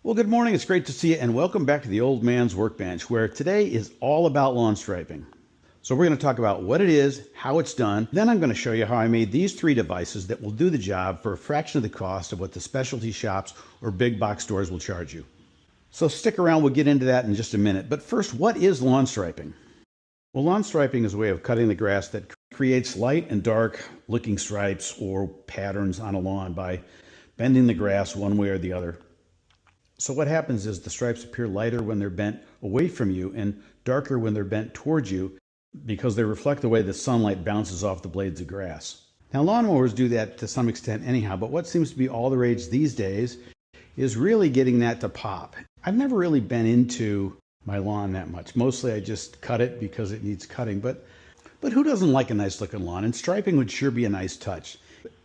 Well, good morning. It's great to see you, and welcome back to the Old Man's Workbench, where today is all about lawn striping. So we're going to talk about what it is, how it's done. Then I'm going to show you how I made these three devices that will do the job for a fraction of the cost of what the specialty shops or big box stores will charge you. So stick around. We'll get into that in just a minute. But first, what is lawn striping? Well, lawn striping is a way of cutting the grass that creates light and dark looking stripes or patterns on a lawn by bending the grass one way or the other. So what happens is the stripes appear lighter when they're bent away from you and darker when they're bent towards you because they reflect the way the sunlight bounces off the blades of grass. Now, lawnmowers do that to some extent anyhow, but what seems to be all the rage these days is really getting that to pop. I've never really been into my lawn that much. Mostly I just cut it because it needs cutting, but who doesn't like a nice looking lawn? And striping would sure be a nice touch.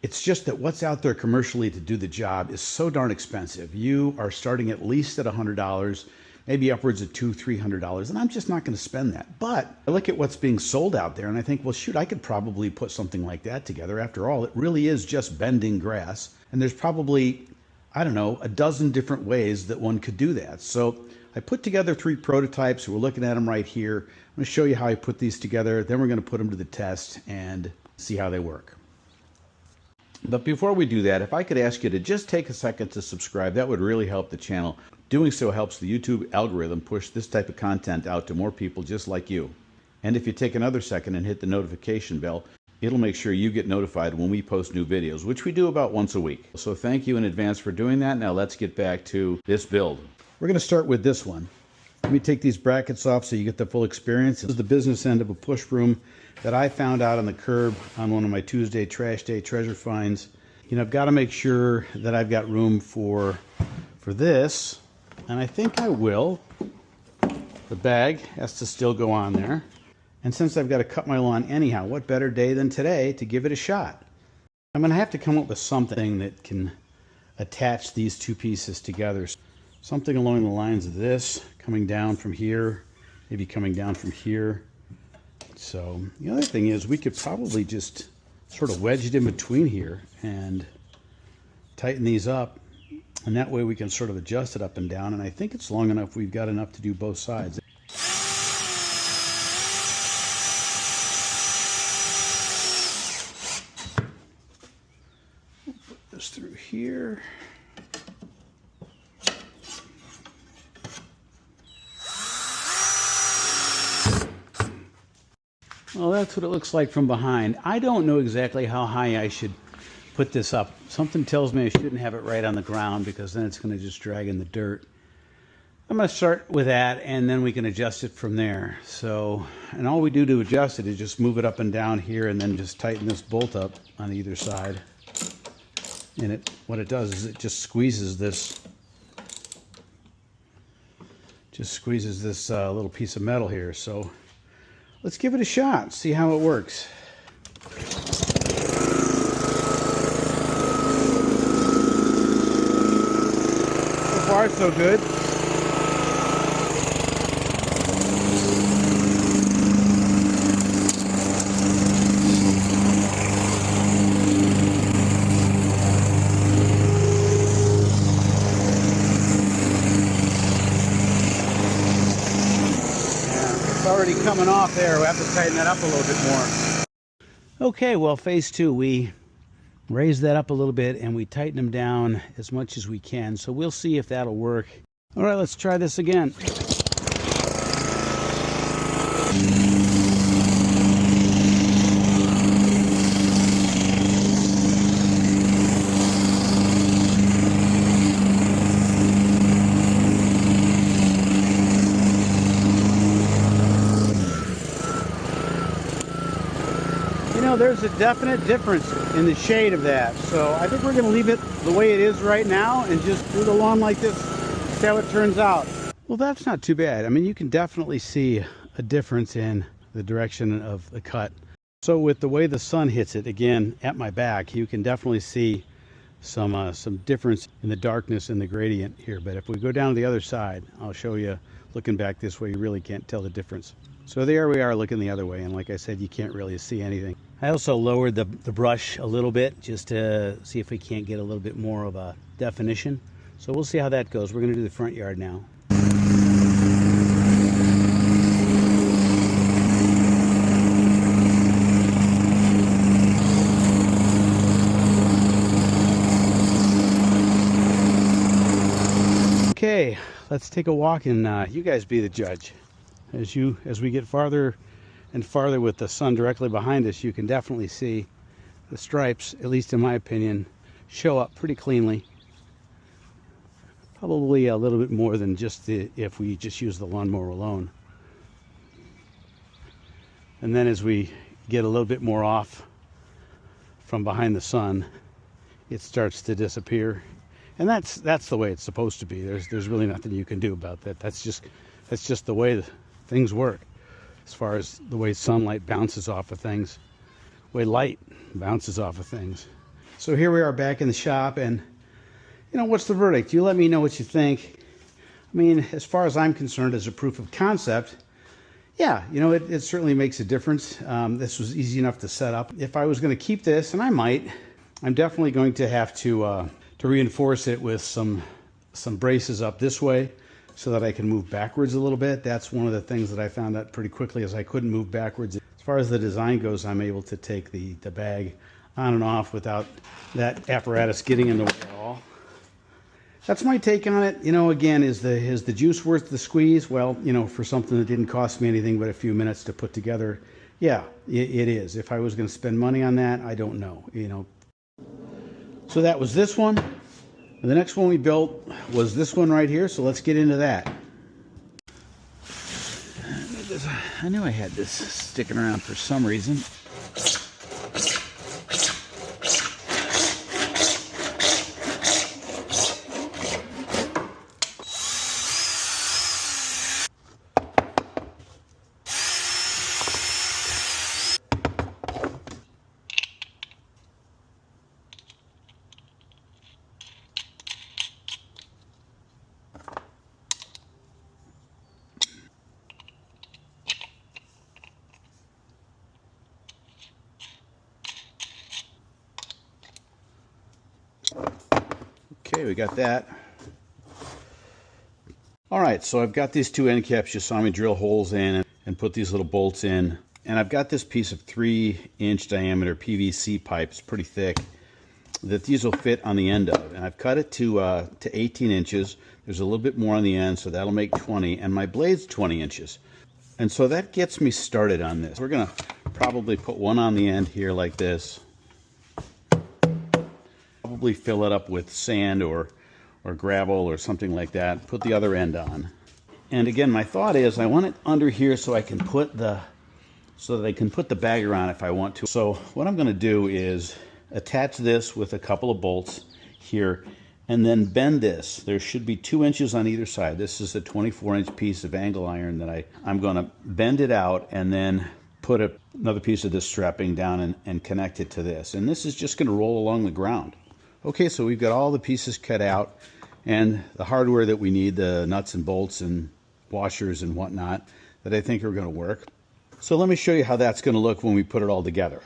It's just that what's out there commercially to do the job is so darn expensive. You are starting at least at $100, maybe upwards of $200-300, and I'm just not going to spend that. But I look at what's being sold out there and I think, well, shoot, I could probably put something like that together. After all, it really is just bending grass, and there's probably, I don't know, a dozen different ways that one could do that. So I put together three prototypes. We're looking at them right here. I'm going to show you how I put these together. Then we're going to put them to the test and see how they work. But before we do that, if I could ask you to just take a second to subscribe, that would really help the channel. Doing so helps the YouTube algorithm push this type of content out to more people just like you. And if you take another second and hit the notification bell, it'll make sure you get notified when we post new videos, which we do about once a week. So thank you in advance for doing that. Now let's get back to this build. We're going to start with this one. Let me take these brackets off so you get the full experience. This is the business end of a push broom that I found out on the curb on one of my Tuesday trash day treasure finds. You know, I've got to make sure that I've got room for this, and I think I will. The bag has to still go on there. And since I've got to cut my lawn anyhow, what better day than today to give it a shot? I'm going to have to come up with something that can attach these two pieces together. Something along the lines of this, coming down from here, maybe coming down from here. So the other thing is we could probably just sort of wedge it in between here and tighten these up. And that way we can sort of adjust it up and down. And I think it's long enough. We've got enough to do both sides. Put this through here. Well, that's what it looks like from behind. I don't know exactly how high I should put this up. Something tells me I shouldn't have it right on the ground because then it's going to just drag in the dirt. I'm going to start with that, and then we can adjust it from there. So, and all we do to adjust it is just move it up and down here and then just tighten this bolt up on either side. And what it does is it just squeezes this little piece of metal here. So let's give it a shot, see how it works. So far, so good. Already coming off there. We have to tighten that up a little bit more. Okay, well, phase two, we raise that up a little bit and we tighten them down as much as we can. So we'll see if that'll work. All right, let's try this again. There's a definite difference in the shade of that, so I think we're going to leave it the way it is right now and just do the lawn like this, see how it turns out. Well, that's not too bad. I mean, you can definitely see a difference in the direction of the cut. So with the way the sun hits it, again, at my back, you can definitely see some difference in the darkness and the gradient here. But if we go down to the other side, I'll show you. Looking back this way, you really can't tell the difference. So there we are looking the other way, and like I said, you can't really see anything. I also lowered the brush a little bit just to see if we can't get a little bit more of a definition. So we'll see how that goes. We're going to do the front yard now. Okay, let's take a walk and you guys be the judge. As we get farther and farther with the sun directly behind us, you can definitely see the stripes, at least in my opinion, show up pretty cleanly. Probably a little bit more than just if we just use the lawnmower alone. And then as we get a little bit more off from behind the sun, it starts to disappear. And that's the way it's supposed to be. There's really nothing you can do about that. That's just the way things work. As far as the way sunlight bounces off of things, the way light bounces off of things. So here we are back in the shop, and you know, what's the verdict? You let me know what you think. I mean, as far as I'm concerned, as a proof of concept, yeah, you know, it certainly makes a difference. This was easy enough to set up. If I was going to keep this, and I might, I'm definitely going to have to reinforce it with some braces up this way so that I can move backwards a little bit. That's one of the things that I found out pretty quickly, is I couldn't move backwards. As far as the design goes, I'm able to take the bag on and off without that apparatus getting in the way at all. That's my take on it. You know, again, is the juice worth the squeeze? Well, you know, for something that didn't cost me anything but a few minutes to put together, yeah, it is. If I was going to spend money on that, I don't know, you know. So that was this one. And the next one we built was this one right here, so let's get into that. I knew I had this sticking around for some reason. Okay, we got that. All right, so I've got these two end caps. You saw me drill holes in and put these little bolts in. And I've got this piece of 3-inch diameter PVC pipe. It's pretty thick, that these will fit on the end of. And I've cut it to 18 inches. There's a little bit more on the end, so that'll make 20. And my blade's 20 inches. And so that gets me started on this. We're going to probably put one on the end here like this. Probably fill it up with sand or gravel or something like that. Put the other end on. And again, my thought is I want it under here so I can put the bagger on if I want to. So what I'm going to do is attach this with a couple of bolts here and then bend this. There should be 2 inches on either side. This is a 24-inch piece of angle iron that I'm going to bend it out and then put another piece of this strapping down and connect it to this. And this is just going to roll along the ground. Okay, so we've got all the pieces cut out and the hardware that we need, the nuts and bolts and washers and whatnot, that I think are going to work. So let me show you how that's going to look when we put it all together.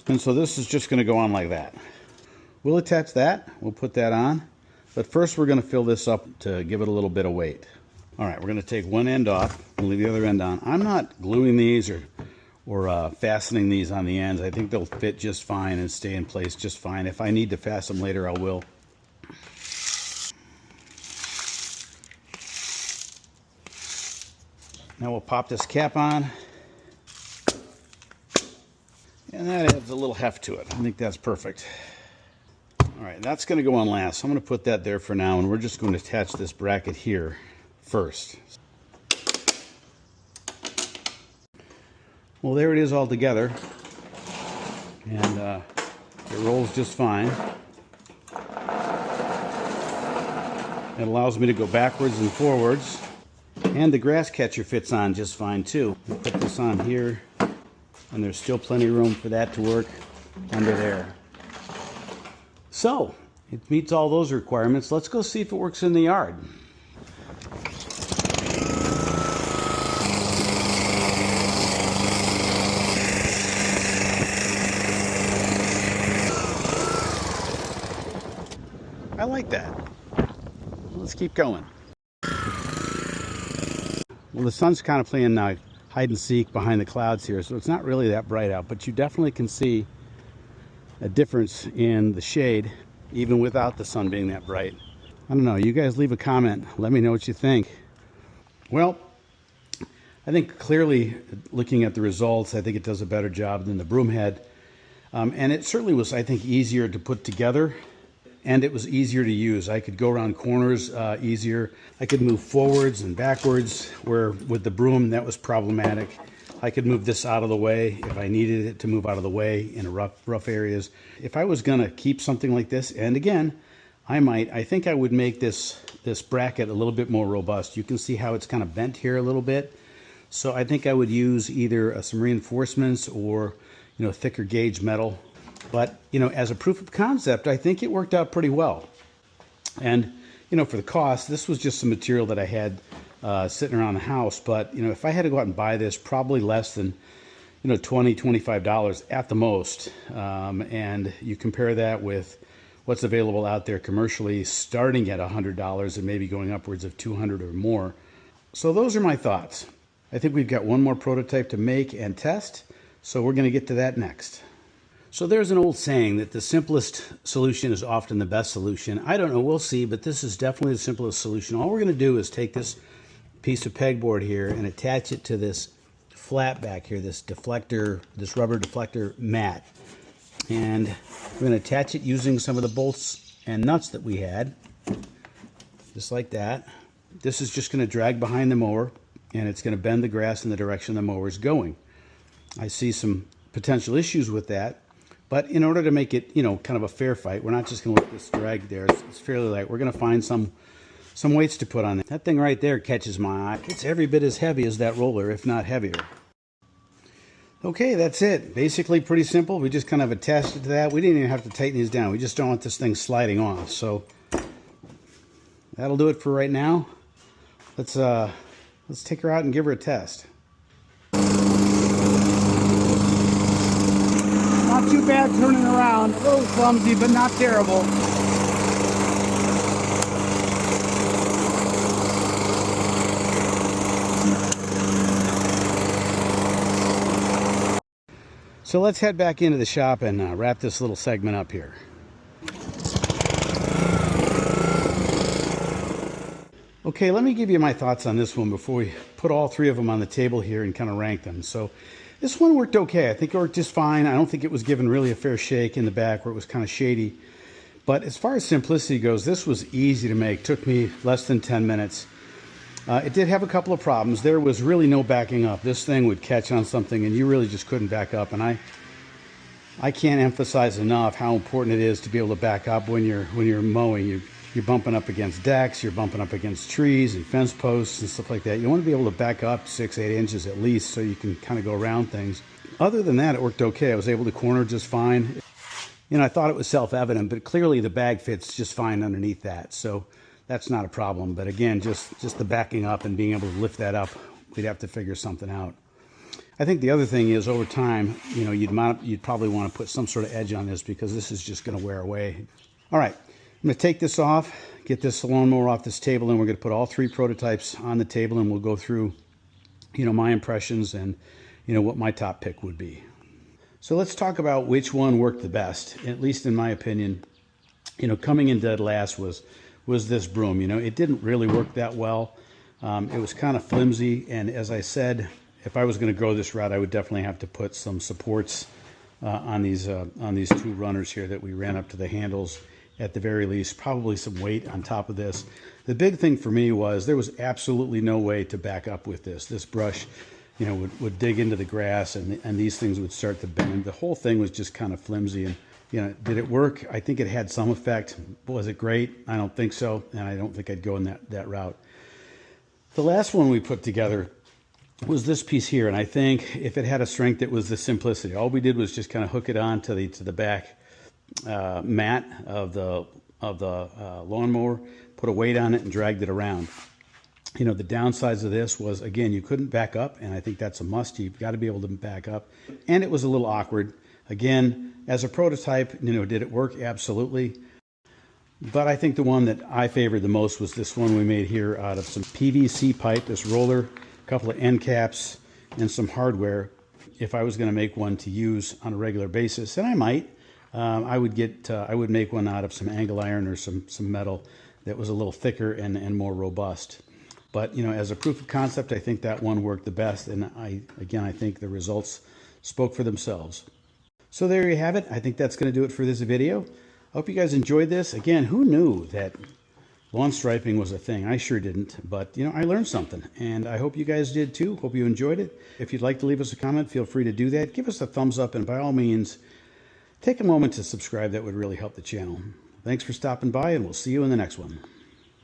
And so this is just going to go on like that. We'll attach that, we'll put that on, but first we're going to fill this up to give it a little bit of weight. All right, we're going to take one end off and leave the other end on. I'm not gluing these or fastening these on the ends. I think they'll fit just fine and stay in place just fine. If I need to fasten them later, I will. Now we'll pop this cap on. And that adds a little heft to it. I think that's perfect. All right, that's going to go on last. So I'm going to put that there for now, and we're just going to attach this bracket here first. Well, there it is all together. and it rolls just fine. It allows me to go backwards and forwards, and the grass catcher fits on just fine too. I'll put this on here, and there's still plenty of room for that to work under there. So it meets all those requirements. Let's go see if it works in the yard. I like that. Let's keep going. Well, the sun's kind of playing hide and seek behind the clouds here, so it's not really that bright out, but you definitely can see a difference in the shade even without the sun being that bright. I don't know, you guys leave a comment, let me know what you think. Well, I think clearly looking at the results, I think it does a better job than the broom head, and it certainly was, I think, easier to put together, and it was easier to use. I could go around corners easier. I could move forwards and backwards, where with the broom that was problematic. I could move this out of the way if I needed it to move out of the way in rough areas. If I was gonna keep something like this, and again, I think I would make this bracket a little bit more robust. You can see how it's kind of bent here a little bit. So I think I would use either some reinforcements or, thicker gauge metal. But, as a proof of concept, I think it worked out pretty well. And, for the cost, this was just some material that I had sitting around the house. But, if I had to go out and buy this, probably less than, $20, $25 at the most. And you compare that with what's available out there commercially, starting at $100 and maybe going upwards of $200 or more. So those are my thoughts. I think we've got one more prototype to make and test. So we're going to get to that next. So there's an old saying that the simplest solution is often the best solution. I don't know, we'll see, but this is definitely the simplest solution. All we're going to do is take this piece of pegboard here and attach it to this flat back here, this deflector, this rubber deflector mat. And we're going to attach it using some of the bolts and nuts that we had, just like that. This is just going to drag behind the mower, and it's going to bend the grass in the direction the mower is going. I see some potential issues with that. But in order to make it, kind of a fair fight, we're not just going to let this drag there. It's fairly light. We're going to find some weights to put on there. That thing right there catches my eye. It's every bit as heavy as that roller, if not heavier. Okay, that's it. Basically pretty simple. We just kind of attached it to that. We didn't even have to tighten these down. We just don't want this thing sliding off. So that'll do it for right now. Let's take her out and give her a test. Not too bad turning around, a little clumsy, but not terrible. So let's head back into the shop and wrap this little segment up here. Okay, let me give you my thoughts on this one before we put all three of them on the table here and kind of rank them. So this one worked okay. I think it worked just fine. I don't think it was given really a fair shake in the back where it was kind of shady. But as far as simplicity goes, this was easy to make. Took me less than 10 minutes. It did have a couple of problems. There was really no backing up. This thing would catch on something and you really just couldn't back up. And I can't emphasize enough how important it is to be able to back up when you're mowing. You're bumping up against decks, you're bumping up against trees and fence posts and stuff like that. You want to be able to back up 6-8 inches at least so you can kind of go around things. Other than that, it worked okay. I was able to corner just fine. I thought it was self-evident, but clearly the bag fits just fine underneath that. So that's not a problem. But again, just the backing up and being able to lift that up, we'd have to figure something out. I think the other thing is over time, you'd probably want to put some sort of edge on this because this is just going to wear away. All right. I'm going to take this off, get this lawnmower off this table, and we're going to put all three prototypes on the table, and we'll go through, my impressions and, what my top pick would be. So let's talk about which one worked the best, at least in my opinion. Coming in dead last was this broom. It didn't really work that well. It was kind of flimsy, and as I said, if I was going to go this route, I would definitely have to put some supports on these two runners here that we ran up to the handles. At the very least, probably some weight on top of this. The big thing for me was there was absolutely no way to back up with this. This brush would dig into the grass, and these things would start to bend. The whole thing was just kind of flimsy. And did it work? I think it had some effect. Was it great? I don't think so, and I don't think I'd go in that route. The last one we put together was this piece here, and I think if it had a strength, it was the simplicity. All we did was just kind of hook it on to the back mat of the lawnmower, put a weight on it, and dragged it around. The downsides of this was, again, you couldn't back up, and I think that's a must. You've got to be able to back up, and it was a little awkward. Again, as a prototype, did it work? Absolutely. But I think the one that I favored the most was this one we made here out of some PVC pipe, this roller, a couple of end caps, and some hardware. If I was going to make one to use on a regular basis, and I might, I would make one out of some angle iron or some metal that was a little thicker and more robust. But as a proof of concept, I think that one worked the best, and I think the results spoke for themselves. So there you have it. I think that's going to do it for this video. I hope you guys enjoyed this. Again, who knew that lawn striping was a thing? I sure didn't, but I learned something, and I hope you guys did too. Hope you enjoyed it. If you'd like to leave us a comment, feel free to do that. Give us a thumbs up, and by all means, take a moment to subscribe. That would really help the channel. Thanks for stopping by, and we'll see you in the next one.